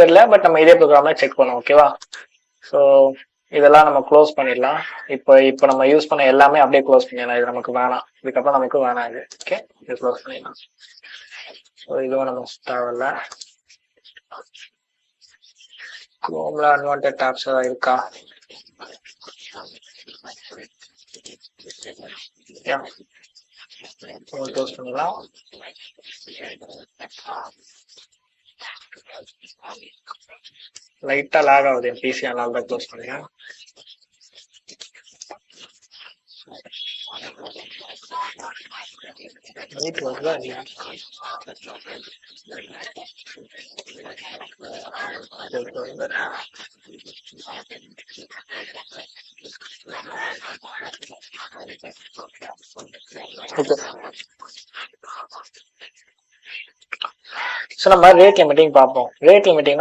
தெரியல, பட் நம்ம இதே ப்ரோக்ராம்ல செக் பண்ணுவோம். ஓகேவா? ஸோ இதெல்லாம் நம்ம க்ளோஸ் பண்ணிடலாம். இப்போ நம்ம யூஸ் பண்ண எல்லாமே அப்படியே க்ளோஸ் பண்ணிடலாம். இது நமக்கு வேணாம், இதுக்கப்புறம் நமக்கு வேணாம் இது. ஓகே, இது க்ளோஸ் பண்ணிடலாம். ஸோ இதுவும் நம்ம தேவையில்ல. குரோம்ல அன்வான்ட் டாப்ஸ் ஏதாவது இருக்கா? க்ளோஸ் பண்ணலாம். லைட்டா லாக் ஆகுது என் பிசி, அதனால தான் க்ளோஸ் பண்ணுங்க. லைட் வருதா இல்லையா? ஓகே, ஸோ நம்ம ரேட் லிமிட்டிங் பார்ப்போம். ரேட் லிமிட்டிங்னா